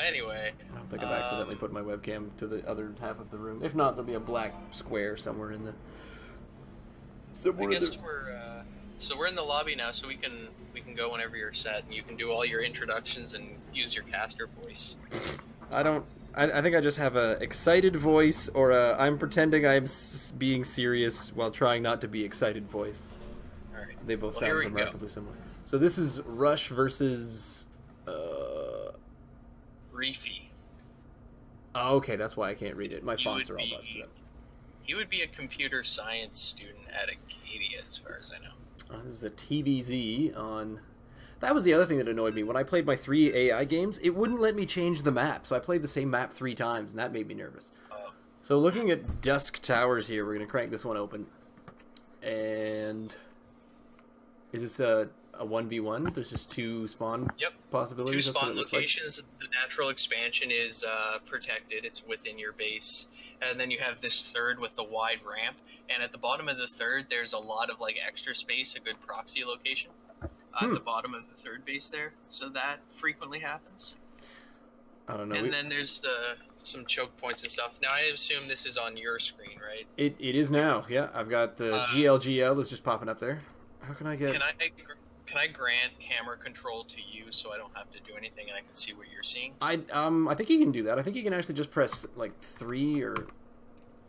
Anyway, I don't think I've accidentally put my webcam to the other half of the room. If not, there'll be a black square somewhere in the. I Somewhere in guess the. we're in the lobby now, so we can go whenever you're set, and you can do all your introductions and use your caster voice. I don't. I think I just have a excited voice, or I'm pretending being serious while trying not to be excited voice. All right. They both Well, sound here we go. remarkably similar. So this is Rush versus. Rifi. Oh, okay, that's why I can't read it. My He fonts would are all be busted up. he would be a computer science student at Acadia, as far as I know. This is a TVZ on. That was the other thing that annoyed me. When I played my 3 AI games, it wouldn't let me change the map. So I played the same map 3 times, and that made me nervous. So looking at Dusk Towers here, we're going to crank this one open. And is this a 1v1? There's just 2 spawn Yep. possibilities? Two That's what spawn it looks like. locations. The natural expansion is protected. It's within your base. And then you have this third with the wide ramp. And at the bottom of the third, there's a lot of like extra space, a good proxy location. At the bottom of the third base there. So that frequently happens. I don't know. And then there's some choke points and stuff. Now, I assume this is on your screen, right? It is now. Yeah, I've got the GLGL is just popping up there. How can I get... Can I grant camera control to you so I don't have to do anything and I can see what you're seeing? I think you can do that. I think you can actually just press like 3 or...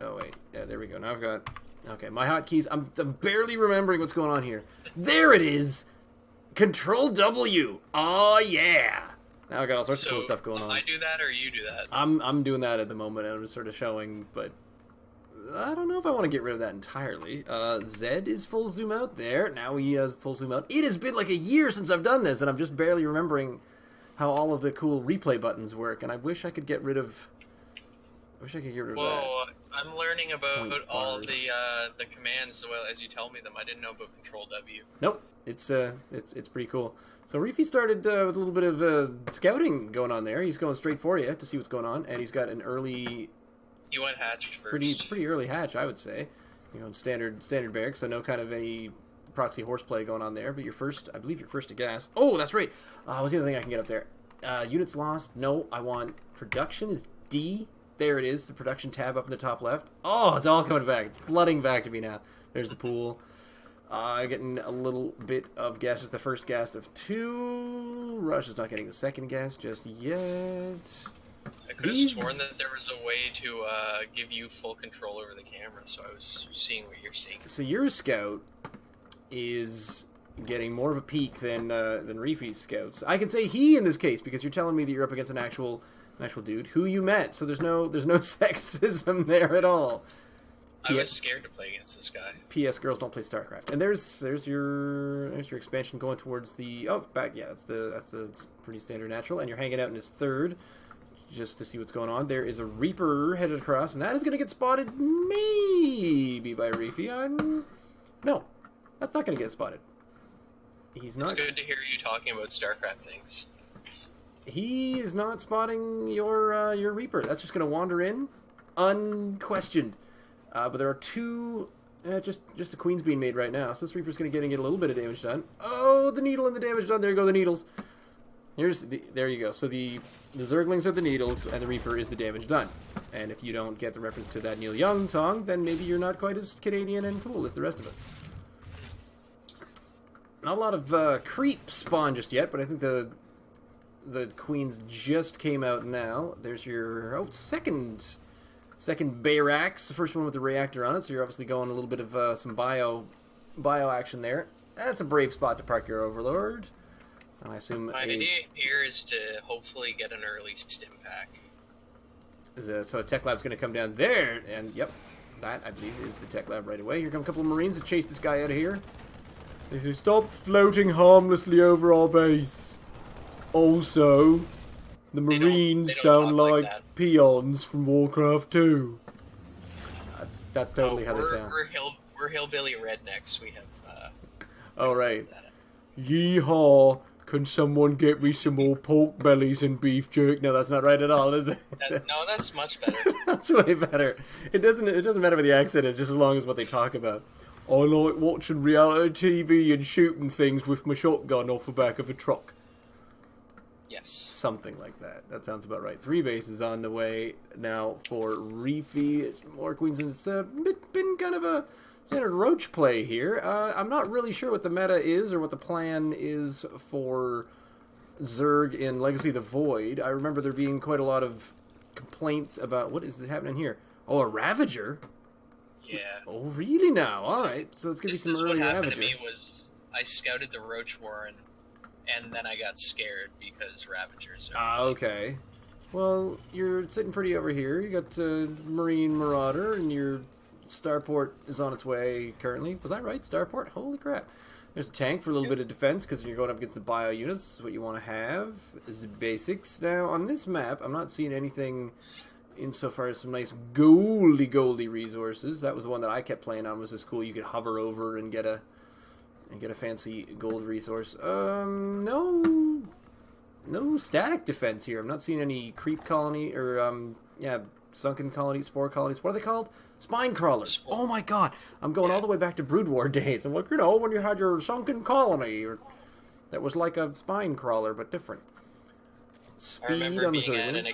Oh, wait. Yeah, there we go. Now I've got... Okay, my hotkeys. I'm barely remembering what's going on here. There it is! Control W! Oh, yeah! Now I got all sorts of cool stuff going on. I do that or you do that? I'm doing that at the moment. I'm just sort of showing, but I don't know if I want to get rid of that entirely. Zed is full zoom out there. Now he has full zoom out. It has been like a year since I've done this, and I'm just barely remembering how all of the cool replay buttons work, and I wish I could get rid of... of that. I'm learning about Point all bars. the commands well as you tell me them. I didn't know about Control W. Nope. It's pretty cool. So Rifi started with a little bit of scouting going on there. He's going straight for you to see what's going on, and he's got an early... You went hatch first. Pretty early hatch, I would say. You know, standard barracks, so no kind of any proxy horseplay going on there. But you're first, I believe you're first to gas. Oh, that's right. What's the other thing I can get up there? Units lost. No, I want production is D. There it is, the production tab up in the top left. Oh, it's all coming back. It's flooding back to me now. There's the pool. Getting a little bit of gas. Just the first gas of 2. Rush is not getting the second gas just yet. I could have sworn that there was a way to give you full control over the camera, so I was seeing what you're seeing. So your scout is getting more of a peak than Rifi's scouts. I can say he in this case because you're telling me that you're up against an actual dude who you met. So there's no sexism there at all. I was scared to play against this guy. P.S. Girls don't play StarCraft. And there's your expansion going towards the back. Yeah, that's the pretty standard natural. And you're hanging out in his third. Just to see what's going on. There is a Reaper headed across, and that is going to get spotted maybe by Rifi. No, that's not going to get spotted. He's not. It's good to hear you talking about StarCraft things. He is not spotting your Reaper. That's just going to wander in, unquestioned. But there are 2. Just a queen's being made right now, so this Reaper's going to get a little bit of damage done. Oh, the needle and the damage done. There go the needles. There you go. So the Zerglings are the needles, and the Reaper is the damage done. And if you don't get the reference to that Neil Young song, then maybe you're not quite as Canadian and cool as the rest of us. Not a lot of creep spawn just yet, but I think the queens just came out now. There's your second barracks, the first one with the reactor on it. So you're obviously going a little bit of some bio action there. That's a brave spot to park your Overlord. And I assume my idea here is to hopefully get an early stim pack. So a tech lab's going to come down there, and yep, that I believe is the tech lab right away. Here come a couple of Marines to chase this guy out of here. They say, "Stop floating harmlessly over our base." Also, the Marines sound like peons from Warcraft 2. That's totally how they sound. We're hillbilly rednecks. We have. Oh right. Yeehaw! Can someone get me some more pork bellies and beef jerky? No, that's not right at all, is it? No, that's much better. That's way better. It doesn't matter what the accent is, just as long as what they talk about. I like watching reality TV and shooting things with my shotgun off the back of a truck. Yes. Something like that. That sounds about right. 3 bases on the way now for Rifi. It's more queens, and it's been kind of a standard roach play here. I'm not really sure what the meta is or what the plan is for Zerg in Legacy of the Void. I remember there being quite a lot of complaints about what is happening here. Oh, a Ravager? Yeah. Oh, really now? All right. So it's going to be some early What happened Ravager. to me was I scouted the Roach Warren, and then I got scared because Ravagers are... Okay. Well, you're sitting pretty over here. You got Marine Marauder, and your Starport is on its way currently. Was that right? Starport? Holy crap. There's a tank for a little bit of defense because you're going up against the bio units. This is what you want to have. Is the basics. Now, on this map, I'm not seeing anything insofar as some nice goldy resources. That was the one that I kept playing on. Was this cool? You could hover over and get a fancy gold resource. No static defense here. I'm not seeing any creep colony or sunken colonies, spore colonies. What are they called? Spine crawlers. Oh my god. I'm going all the way back to Brood War days. I'm like, when you had your sunken colony, or that was like a spine crawler but different. Speed I remember on the being at servers. an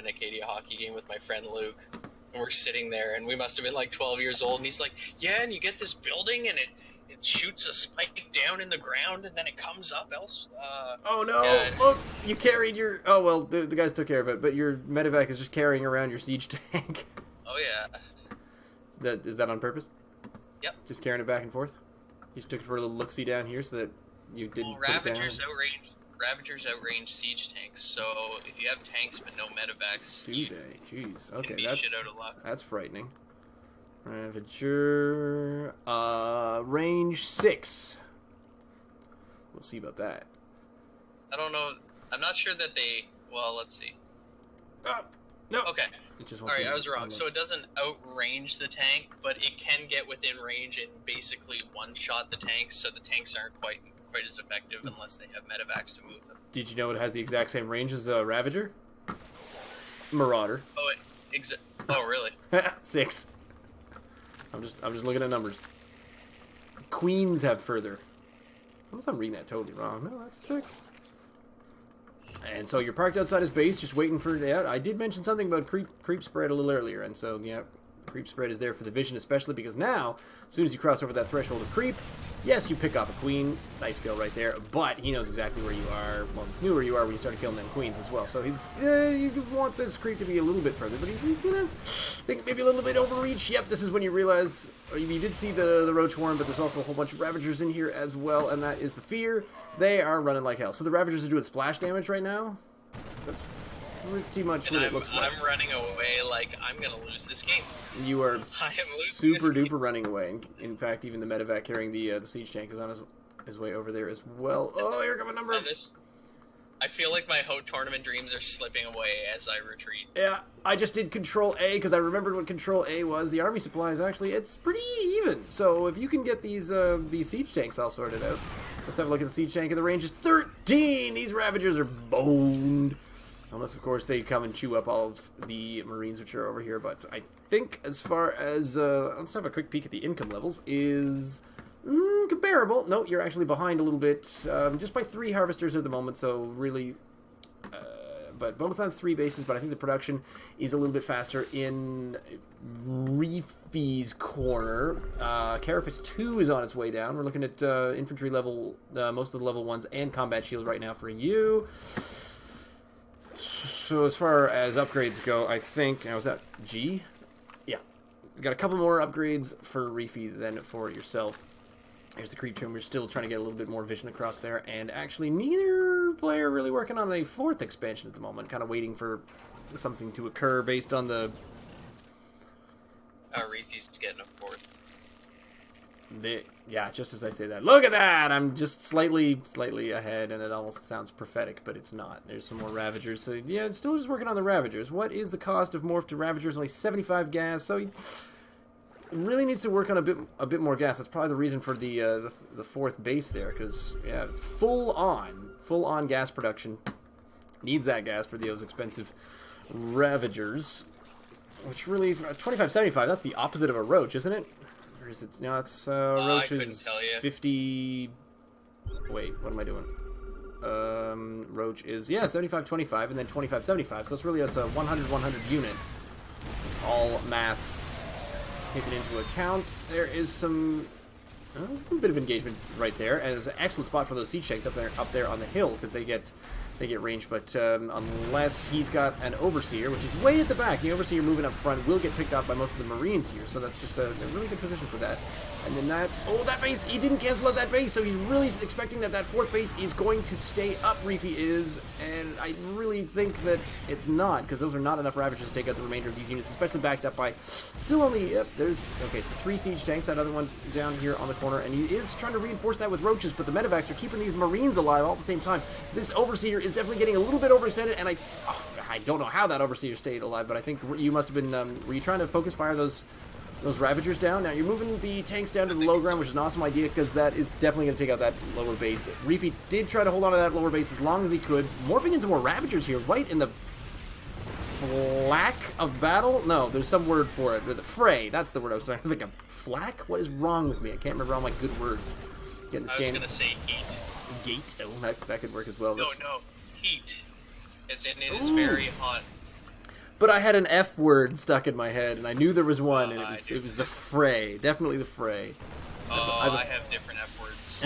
Acadia hockey game with my friend Luke, and we're sitting there, and we must have been like 12 years old, and he's like, yeah, and you get this building, and it shoots a spike down in the ground, and then it comes up else. Oh no! Yeah. Look, you carried your. Oh well, the guys took care of it, but your medevac is just carrying around your siege tank. Oh yeah. Is that on purpose? Yep. Just carrying it back and forth. You just took it for a little look-see down here, so that you didn't. Well, put it down. Ravagers outrange siege tanks, so if you have tanks but no medevacs, Do you they? Jeez. can Okay, be that's shit out of luck. that's frightening. Ravager, range 6. We'll see about that. I don't know. I'm not sure that they... Well, let's see. No. Okay. It just Alright, I was wrong. So it doesn't outrange the tank, but it can get within range and basically one-shot the tanks, so the tanks aren't quite as effective unless they have medevacs to move them. Did you know it has the exact same range as a Ravager? Marauder. Oh, oh, really? 6. I'm just looking at numbers. Queens have further. Unless I'm reading that totally wrong. No, that's a 6. And so you're parked outside his base, just waiting for it out. I did mention something about creep spread a little earlier, and so yeah, creep spread is there for the vision, especially because now, as soon as you cross over that threshold of creep, yes, you pick off a queen, nice kill right there, but he knows exactly where you are. Well, he knew where you are when you started killing them queens as well. So he's you want this creep to be a little bit further, but he's think maybe a little bit overreach. Yep, this is when you realize you did see the Roach Warren, but there's also a whole bunch of Ravagers in here as well, and that is the fear. They are running like hell. So the Ravagers are doing splash damage right now. That's pretty much what it looks like. I'm running away like I'm gonna lose this game. You are I am losing super this game. duper running away. In fact, even the medevac carrying the siege tank is on his way over there as well. Oh, here come a number of... I feel like my tournament dreams are slipping away as I retreat. Yeah, I just did Control A because I remembered what Control A was. The army supplies, actually, it's pretty even. So if you can get these siege tanks all sorted out. Let's have a look at the siege tank, and the range is 13! These Ravagers are boned. Unless, of course, they come and chew up all of the Marines which are over here. But I think as far as... let's have a quick peek at the income levels. Is... comparable. No, you're actually behind a little bit. Just by 3 harvesters at the moment, so really... but both on 3 bases, but I think the production is a little bit faster in Rifi's corner. Carapace 2 is on its way down. We're looking at infantry level, most of the level 1s, and combat shield right now for you. So as far as upgrades go, I think... Now, was that G? Yeah. Got a couple more upgrades for Rifi than for yourself. There's the creep tomb. We're still trying to get a little bit more vision across there. And actually, neither player really working on a 4th expansion at the moment. Kind of waiting for something to occur based on the... Rifi's getting a 4th. Yeah, just as I say that. Look at that! I'm just slightly ahead, and it almost sounds prophetic, but it's not. There's some more Ravagers. So, yeah, it's still just working on the Ravagers. What is the cost of morph to Ravagers? Only 75 gas, so... really needs to work on a bit more gas. That's probably the reason for the 4th base there, because yeah, full on gas production needs that gas for those expensive Ravagers, which really 2575. That's the opposite of a Roach, isn't it? Or is it? No, it's Roach I couldn't is tell you. 50. Wait, what am I doing? Roach is, yeah, 75-25, and then 25-75. So it's a 100-100 unit. All math taken into account. There is some a bit of engagement right there, and it's an excellent spot for those siege tanks up there on the hill, because they get range. But unless he's got an overseer, which is way at the back, the overseer moving up front will get picked off by most of the marines here, so that's just a really good position for that. And then that base, he didn't cancel out that base, so he's really expecting that fourth base is going to stay up, Rifi is, and I really think that it's not, because those are not enough Ravagers to take out the remainder of these units, especially backed up by still only, okay, so 3 siege tanks, that other one down here on the corner, and he is trying to reinforce that with roaches, but the medevacs are keeping these marines alive all at the same time. This overseer is definitely getting a little bit overextended, and I don't know how that overseer stayed alive, but I think you must have been, were you trying to focus fire those Ravagers down? Now you're moving the tanks down to the low ground, which is an awesome idea, because that is definitely going to take out that lower base. Rifi did try to hold on to that lower base as long as he could, morphing into more Ravagers here, right in the flack of battle? No, there's some word for it. The fray, that's the word I was trying to think of. Flack? What is wrong with me? I can't remember all my good words. Getting this I was going to say heat. Gate? Oh, that could work as well. No, heat. As in it is very hot. But I had an F word stuck in my head, and I knew there was one, and it was the fray. Definitely the fray. I have different F words.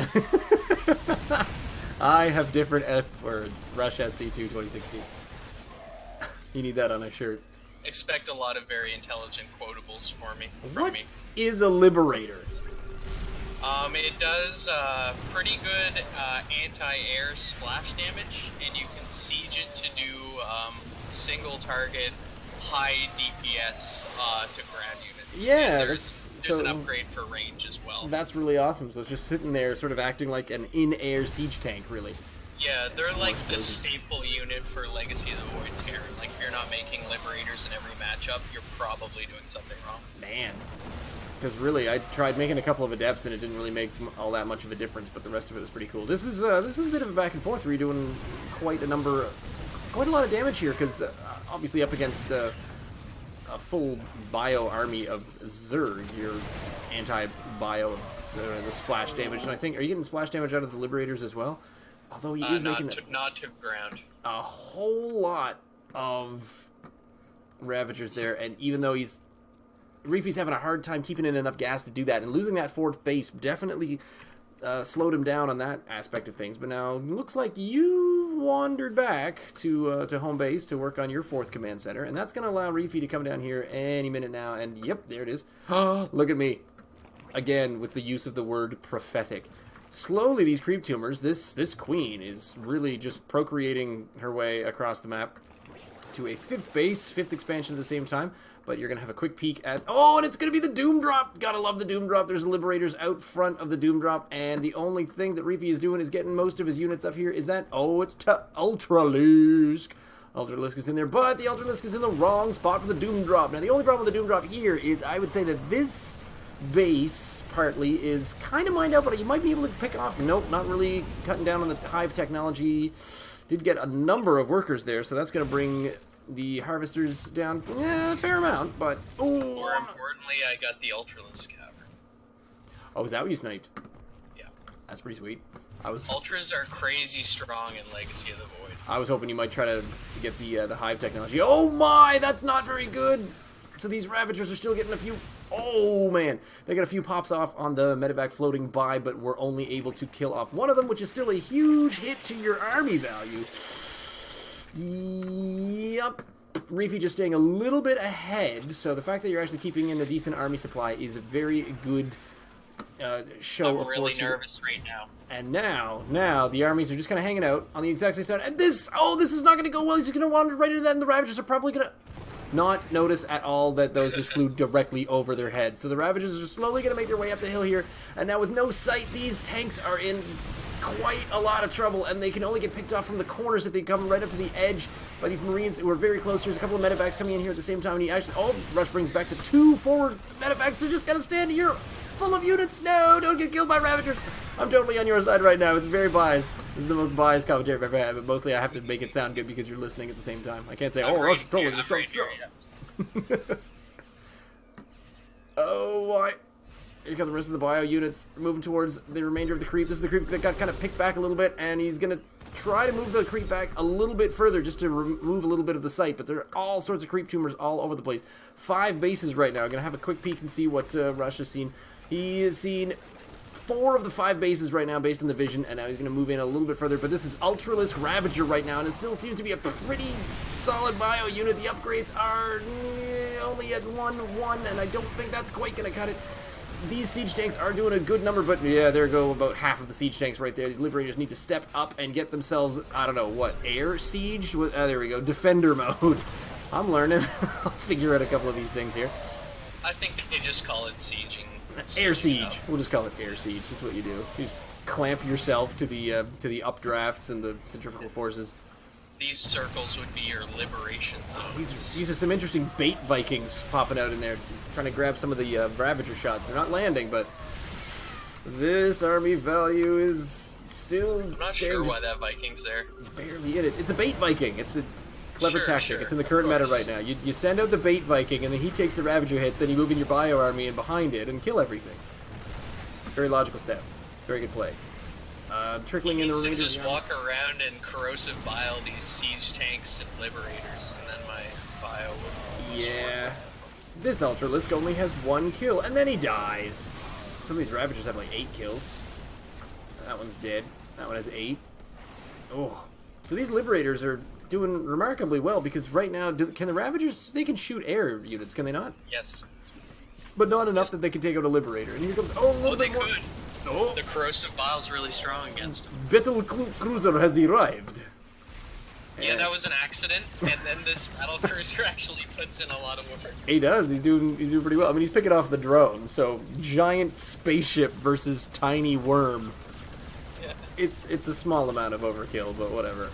I have different F words. Rush SC2 2016. You need that on a shirt. Expect a lot of very intelligent quotables from me. What is a liberator? It does pretty good anti-air splash damage, and you can siege it to do single target, high DPS to ground units. Yeah, there's an upgrade for range as well. That's really awesome. So it's just sitting there, sort of acting like an in-air siege tank, really. Yeah, they're like the staple unit for Legacy of the Void Terror. Like, if you're not making Liberators in every matchup, you're probably doing something wrong. Man. Because really, I tried making a couple of Adepts, and it didn't really make all that much of a difference, but the rest of it was pretty cool. This is a bit of a back and forth, where you're doing quite a lot of damage here, because obviously up against a full bio army of Zerg, your anti-bio, the splash damage, and I think, are you getting splash damage out of the Liberators as well? Although he is making not to ground. A whole lot of Ravagers there, and even though Rifi's having a hard time keeping in enough gas to do that, and losing that fourth base definitely slowed him down on that aspect of things. But now it looks like you've wandered back to home base to work on your fourth command center, and that's going to allow Rifi to come down here any minute now. And yep, there it is. Look at me again with the use of the word prophetic. Slowly, these creep tumors, this queen is really just procreating her way across the map to a fifth expansion at the same time. But you're going to have a quick peek at... Oh, and it's going to be the Doom Drop! Gotta love the Doom Drop. There's Liberators out front of the Doom Drop, and the only thing that Rifi is doing is getting most of his units up here. Is that... Oh, it's Ultralisk. Ultralisk is in there, but the Ultralisk is in the wrong spot for the Doom Drop. Now, the only problem with the Doom Drop here is I would say that this base, partly, is kind of mined out, but you might be able to pick off... Nope, not really cutting down on the Hive technology. Did get a number of workers there, so that's going to bring the Harvesters down a fair amount, but... More importantly, I got the Ultralisk Cavern. Oh, is that what you sniped? Yeah. That's pretty sweet. Ultras are crazy strong in Legacy of the Void. I was hoping you might try to get the Hive technology. Oh my, that's not very good! So these Ravagers are still getting a few... Oh, man. They got a few pops off on the medevac floating by, but we're only able to kill off one of them, which is still a huge hit to your army value. Yup. Rifi just staying a little bit ahead, so the fact that you're actually keeping in a decent army supply is a very good show of force. I'm really nervous right now. And now the armies are just kind of hanging out on the exact same side. And this is not going to go well. He's just going to wander right into that, and the Ravagers are probably going to not notice at all that those just flew directly over their heads. So the Ravagers are slowly going to make their way up the hill here, and now with no sight, these tanks are in quite a lot of trouble, and they can only get picked off from the corners if they come right up to the edge by these Marines who are very close. There's a couple of medevacs coming in here at the same time, and he actually... Oh, Rush brings back the 2 forward medevacs. They're just going to stand here full of units. No, don't get killed by Ravagers. I'm totally on your side right now. It's very biased. This is the most biased commentary I've ever had, but mostly I have to make it sound good because you're listening at the same time. I can't say, oh, Rush is totally the show. Oh, why? Here come the rest of the bio units moving towards the remainder of the creep. This is the creep that got kind of picked back a little bit, and he's going to try to move the creep back a little bit further just to remove a little bit of the site, but there are all sorts of creep tumors all over the place. 5 bases right now. I'm going to have a quick peek and see what Rush has seen. He has seen 4 of the 5 bases right now based on the vision, and now he's going to move in a little bit further, but this is Ultralisk Ravager right now, and it still seems to be a pretty solid bio unit. The upgrades are only at 1-1, and I don't think that's quite going to cut it. These siege tanks are doing a good number, but yeah, there go about half of the siege tanks right there. These Liberators need to step up and get themselves, I don't know, what, air sieged? There we go, defender mode. I'm learning. I'll figure out a couple of these things here. I think they just call it sieging. Air siege. We'll just call it air siege. That's what you do. You just clamp yourself to the updrafts and the centrifugal forces. These circles would be your liberation zones. These are some interesting bait Vikings popping out in there, trying to grab some of the Ravager shots. They're not landing, but this army value is still... I'm not sure why that Viking's there. Barely in it. It's a bait Viking. It's a clever tactic. Sure, it's in the current meta right now. You send out the bait Viking, and then he takes the Ravager hits, then you move in your bio army and behind it and kill everything. Very logical step. Very good play. Trickling in the remainder. Just walk around and corrosive bile these siege tanks and liberators, and then my bio will... Yeah. This Ultralisk only has 1 kill, and then he dies. Some of these Ravagers have like 8 kills. That one's dead. That one has 8. Oh. So these Liberators are doing remarkably well, because right now, can the Ravagers, they can shoot air units, can they not? Yes. But not enough that they can take out a Liberator. And here comes, a little bit more. Could. Oh. The corrosive bile's really strong against them. Battle cruiser has arrived. Yeah, that was an accident, and then this battle cruiser actually puts in a lot of work. He does. He's doing pretty well. I mean, he's picking off the drone, so giant spaceship versus tiny worm. Yeah. It's a small amount of overkill, but whatever.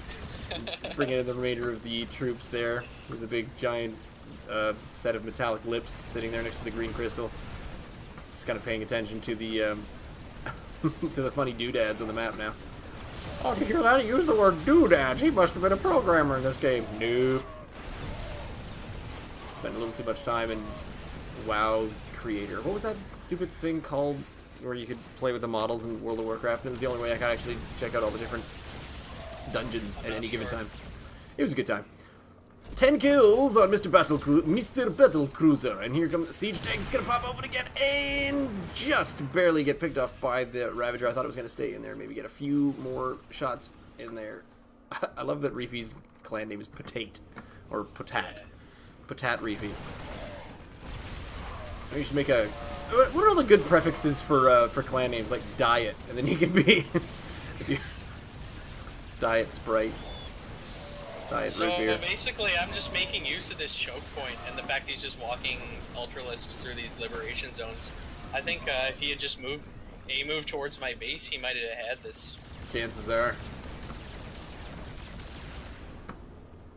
Bringing in the remainder of the troops there. There's a big giant set of metallic lips sitting there next to the green crystal. Just kind of paying attention to the to the funny doodads on the map now. Oh, did you hear that? He used the word doodads. He must have been a programmer in this game. Nope. Spent a little too much time in WoW Creator. What was that stupid thing called where you could play with the models in World of Warcraft? It was the only way I could actually check out all the different dungeons at any given time. It was a good time. 10 kills on Mr. Battle Cruiser, and here comes the siege tank. It's gonna pop open again and just barely get picked off by the Ravager. I thought it was gonna stay in there, maybe get a few more shots in there. I love that Rifi's clan name is Potate or Potat. Potat Rifi. Maybe you should make a. What are all the good prefixes for clan names, like Diet, and then you can be Diet Sprite. So basically, I'm just making use of this choke point, and the fact he's just walking Ultralisks through these liberation zones. I think if he had just moved towards my base, he might have had this. Chances are.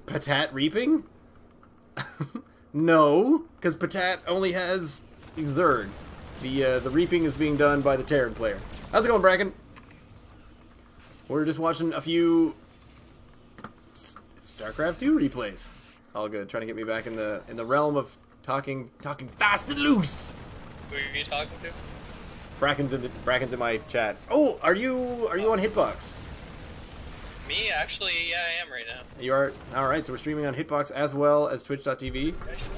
Patat reaping? No, because Patat only has Exurd. The reaping is being done by the Terran player. How's it going, Bracken? We're just watching a few StarCraft 2 replays. All good. Trying to get me back in the realm of talking fast and loose. Who are you talking to? Bracken's in my chat. Oh, are you on Hitbox? Me, actually, yeah, I am right now. You are? Alright, so we're streaming on Hitbox as well as Twitch.tv.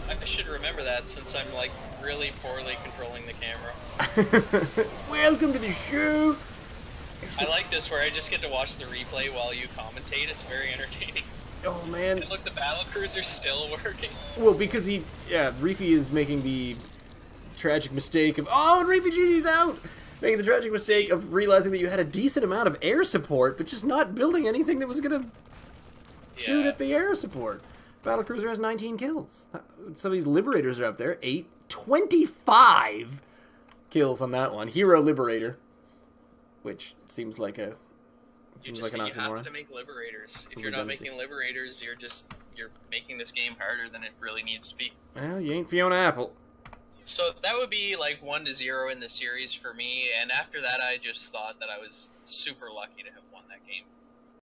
I should remember that, since I'm, like, really poorly controlling the camera. Welcome to the show! I like this, where I just get to watch the replay while you commentate. It's very entertaining. Oh, man. And look, the battle cruiser's still working. Well, because Rifi is making the tragic mistake of, and Rifi GG's out! Making the tragic mistake of realizing that you had a decent amount of air support, but just not building anything that was going to shoot at the air support. Battlecruiser has 19 kills. Some of these Liberators are up there. 25 kills on that one. Hero Liberator. Which seems like an oxymoron. You have to make Liberators. If you're not making Liberators, you're making this game harder than it really needs to be. Well, you ain't Fiona Apple. So that would be like 1-0 in the series for me, and after that I just thought that I was super lucky to have won that game.